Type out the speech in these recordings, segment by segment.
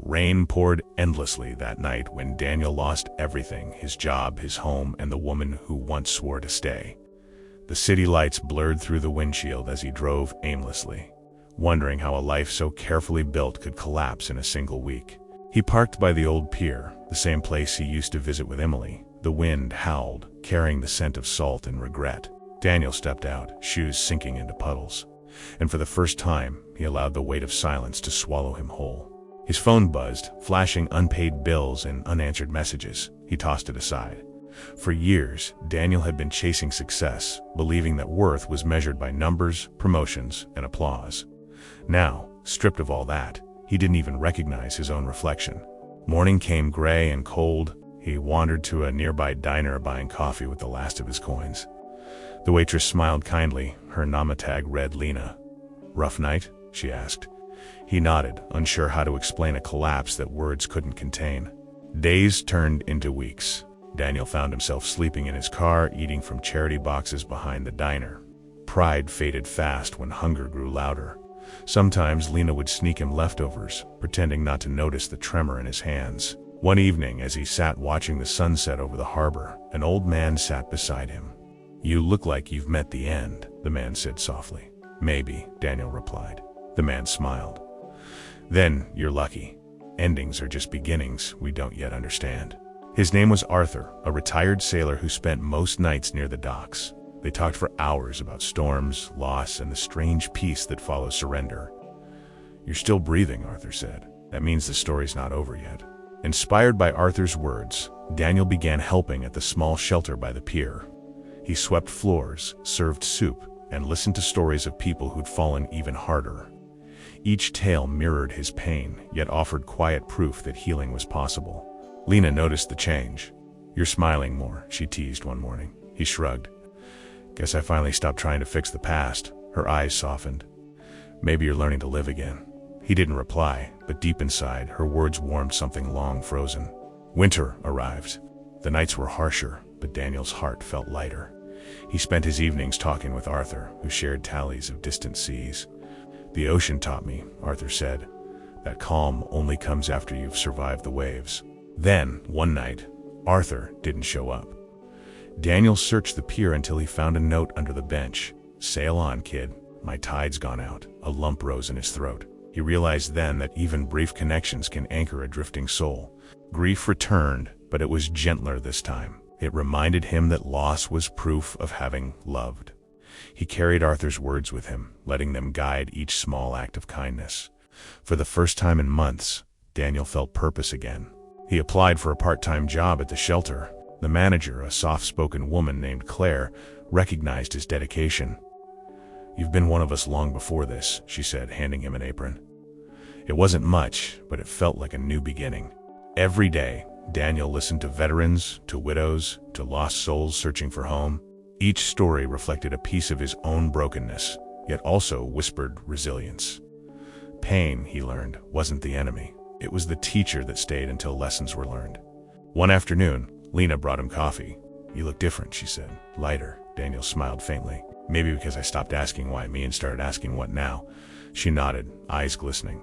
Rain poured endlessly that night when Daniel lost everything: his job, his home, and the woman who once swore to stay. The city lights blurred through the windshield as he drove aimlessly, wondering how a life so carefully built could collapse in a single week. He parked by the old pier, the same place he used to visit with Emily. The wind howled, carrying the scent of salt and regret. Daniel stepped out, shoes sinking into puddles, and for the first time, he allowed the weight of silence to swallow him whole. His phone buzzed, flashing unpaid bills and unanswered messages. He tossed it aside. For years, Daniel had been chasing success, believing that worth was measured by numbers, promotions, and applause. Now, stripped of all that, he didn't even recognize his own reflection. Morning came gray and cold. He wandered to a nearby diner, buying coffee with the last of his coins. The waitress smiled kindly. Her namatag read Lena. "Rough night?" she asked. He nodded, unsure how to explain a collapse that words couldn't contain. Days turned into weeks. Daniel found himself sleeping in his car, eating from charity boxes behind the diner. Pride faded fast when hunger grew louder. Sometimes Lena would sneak him leftovers, pretending not to notice the tremor in his hands. One evening, as he sat watching the sunset over the harbor, an old man sat beside him. "You look like you've met the end," the man said softly. "Maybe," Daniel replied. The man smiled. "Then you're lucky. Endings are just beginnings we don't yet understand." His name was Arthur, a retired sailor who spent most nights near the docks. They talked for hours about storms, loss, and the strange peace that follows surrender. "You're still breathing," Arthur said. "That means the story's not over yet." Inspired by Arthur's words, Daniel began helping at the small shelter by the pier. He swept floors, served soup, and listened to stories of people who'd fallen even harder. Each tale mirrored his pain, yet offered quiet proof that healing was possible. Lena noticed the change. "You're smiling more," she teased one morning. He shrugged. "Guess I finally stopped trying to fix the past." Her eyes softened. "Maybe you're learning to live again." He didn't reply, but deep inside, her words warmed something long frozen. Winter arrived. The nights were harsher, but Daniel's heart felt lighter. He spent his evenings talking with Arthur, who shared tallies of distant seas. "The ocean taught me," Arthur said, "that calm only comes after you've survived the waves." Then, one night, Arthur didn't show up. Daniel searched the pier until he found a note under the bench. "Sail on, kid. My tide's gone out." A lump rose in his throat. He realized then that even brief connections can anchor a drifting soul. Grief returned, but it was gentler this time. It reminded him that loss was proof of having loved. He carried Arthur's words with him, letting them guide each small act of kindness. For the first time in months, Daniel felt purpose again. He applied for a part-time job at the shelter. The manager, a soft-spoken woman named Claire, recognized his dedication. "You've been one of us long before this," she said, handing him an apron. It wasn't much, but it felt like a new beginning. Every day, Daniel listened to veterans, to widows, to lost souls searching for home. Each story reflected a piece of his own brokenness, yet also whispered resilience. Pain, he learned, wasn't the enemy. It was the teacher that stayed until lessons were learned. One afternoon, Lena brought him coffee. "You look different," she said. "Lighter." Daniel smiled faintly. "Maybe because I stopped asking why me and started asking what now." She nodded, eyes glistening.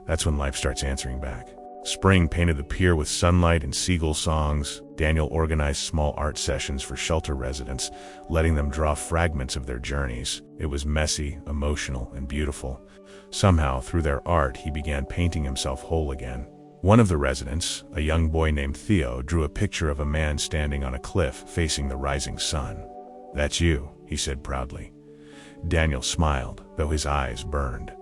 "That's when life starts answering back." Spring painted the pier with sunlight and seagull songs. Daniel organized small art sessions for shelter residents, letting them draw fragments of their journeys. It was messy, emotional, and beautiful. Somehow, through their art, he began painting himself whole again. One of the residents, a young boy named Theo, drew a picture of a man standing on a cliff facing the rising sun. "That's you," he said proudly. Daniel smiled, though his eyes burned.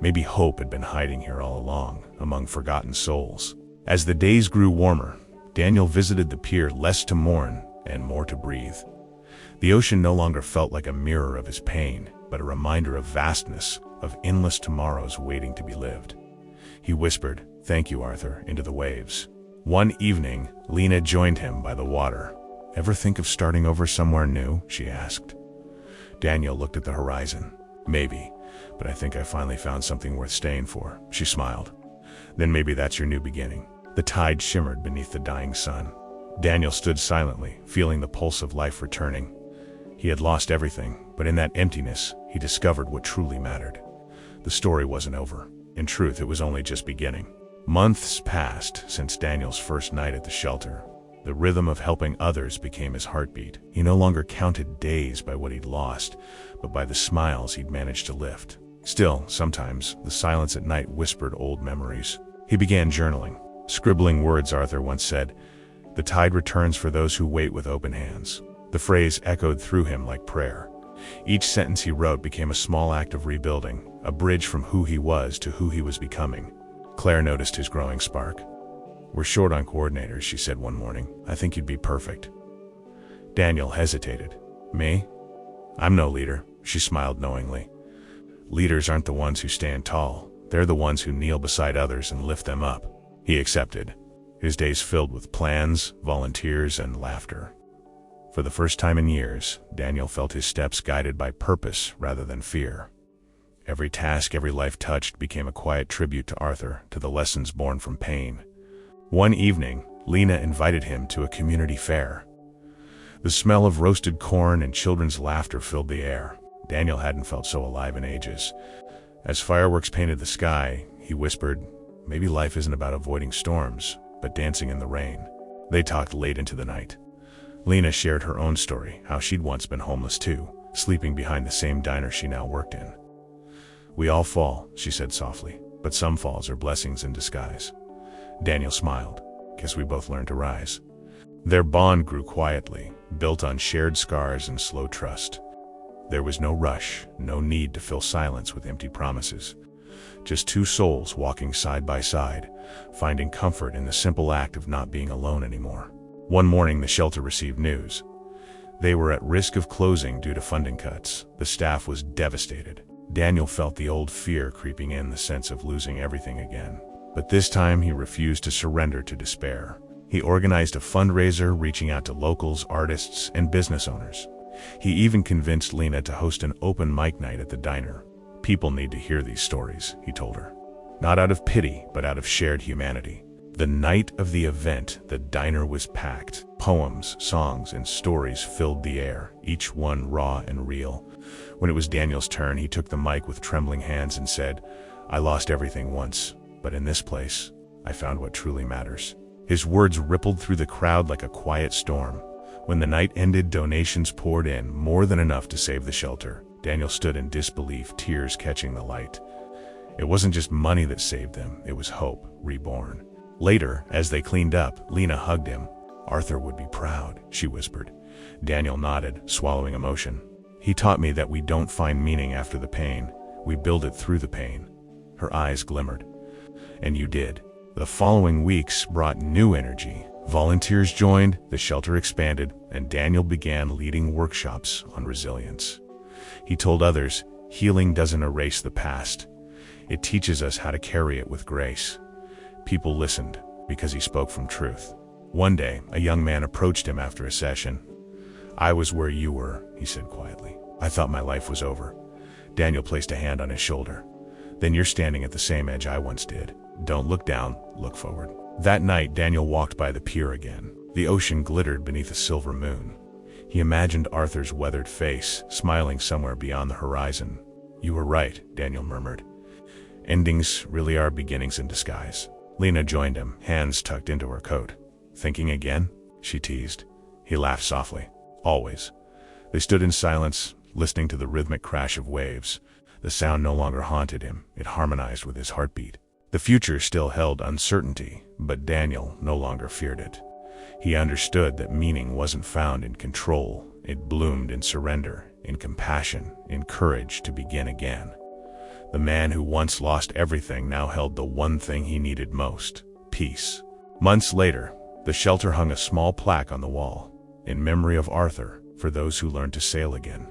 Maybe hope had been hiding here all along, among forgotten souls. As the days grew warmer, Daniel visited the pier less to mourn and more to breathe. The ocean no longer felt like a mirror of his pain, but a reminder of vastness, of endless tomorrows waiting to be lived. He whispered, "Thank you, Arthur," into the waves. One evening, Lena joined him by the water. "Ever think of starting over somewhere new?" she asked. Daniel looked at the horizon. "Maybe, but I think I finally found something worth staying for." She smiled. "Then maybe that's your new beginning." The tide shimmered beneath the dying sun. Daniel stood silently, feeling the pulse of life returning. He had lost everything, but in that emptiness, he discovered what truly mattered. The story wasn't over. In truth, it was only just beginning. Months passed since Daniel's first night at the shelter. The rhythm of helping others became his heartbeat. He no longer counted days by what he'd lost, but by the smiles he'd managed to lift. Still, sometimes, the silence at night whispered old memories. He began journaling, scribbling words Arthur once said, "The tide returns for those who wait with open hands." The phrase echoed through him like prayer. Each sentence he wrote became a small act of rebuilding, a bridge from who he was to who he was becoming. Claire noticed his growing spark. "We're short on coordinators," she said one morning. "I think you'd be perfect." Daniel hesitated. "Me? I'm no leader," she smiled knowingly. "Leaders aren't the ones who stand tall. They're the ones who kneel beside others and lift them up." He accepted, his days filled with plans, volunteers, and laughter. For the first time in years, Daniel felt his steps guided by purpose rather than fear. Every task, every life touched became a quiet tribute to Arthur, to the lessons born from pain. One evening, Lena invited him to a community fair. The smell of roasted corn and children's laughter filled the air. Daniel hadn't felt so alive in ages. As fireworks painted the sky, he whispered, "Maybe life isn't about avoiding storms, but dancing in the rain." They talked late into the night. Lena shared her own story, how she'd once been homeless too, sleeping behind the same diner she now worked in. "We all fall," she said softly, "but some falls are blessings in disguise." Daniel smiled. "Guess we both learned to rise." Their bond grew quietly, built on shared scars and slow trust. There was no rush, no need to fill silence with empty promises. Just two souls walking side by side, finding comfort in the simple act of not being alone anymore. One morning, the shelter received news. They were at risk of closing due to funding cuts. The staff was devastated. Daniel felt the old fear creeping in, the sense of losing everything again. But this time he refused to surrender to despair. He organized a fundraiser, reaching out to locals, artists, and business owners. He even convinced Lena to host an open mic night at the diner. "People need to hear these stories," he told her. Not out of pity, but out of shared humanity. The night of the event, the diner was packed. Poems, songs, and stories filled the air, each one raw and real. When it was Daniel's turn, he took the mic with trembling hands and said, "I lost everything once, but in this place, I found what truly matters." His words rippled through the crowd like a quiet storm. When the night ended, donations poured in, more than enough to save the shelter. Daniel stood in disbelief, tears catching the light. It wasn't just money that saved them, it was hope, reborn. Later, as they cleaned up, Lena hugged him. "Arthur would be proud," she whispered. Daniel nodded, swallowing emotion. "He taught me that we don't find meaning after the pain, we build it through the pain." Her eyes glimmered. "And you did." The following weeks brought new energy. Volunteers joined, the shelter expanded, and Daniel began leading workshops on resilience. He told others, "Healing doesn't erase the past. It teaches us how to carry it with grace." People listened because he spoke from truth. One day, a young man approached him after a session. "I was where you were," he said quietly. "I thought my life was over." Daniel placed a hand on his shoulder. "Then you're standing at the same edge I once did. Don't look down, look forward." That night, Daniel walked by the pier again. The ocean glittered beneath a silver moon. He imagined Arthur's weathered face, smiling somewhere beyond the horizon. "You were right," Daniel murmured. "Endings really are beginnings in disguise." Lena joined him, hands tucked into her coat. "Thinking again?" she teased. He laughed softly. "Always." They stood in silence, listening to the rhythmic crash of waves. The sound no longer haunted him, it harmonized with his heartbeat. The future still held uncertainty, but Daniel no longer feared it. He understood that meaning wasn't found in control, it bloomed in surrender, in compassion, in courage to begin again. The man who once lost everything now held the one thing he needed most: peace. Months later, the shelter hung a small plaque on the wall, in memory of Arthur, for those who learned to sail again.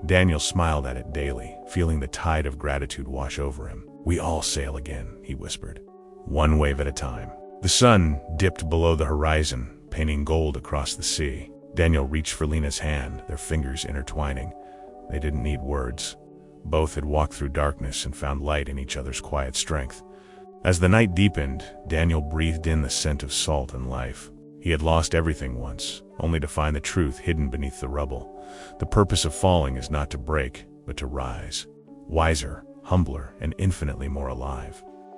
Daniel smiled at it daily, feeling the tide of gratitude wash over him. "We all sail again," he whispered, "one wave at a time." The sun dipped below the horizon, painting gold across the sea. Daniel reached for Lena's hand, their fingers intertwining. They didn't need words. Both had walked through darkness and found light in each other's quiet strength. As the night deepened, Daniel breathed in the scent of salt and life. He had lost everything once, only to find the truth hidden beneath the rubble. The purpose of falling is not to break, but to rise. Wiser, humbler, and infinitely more alive.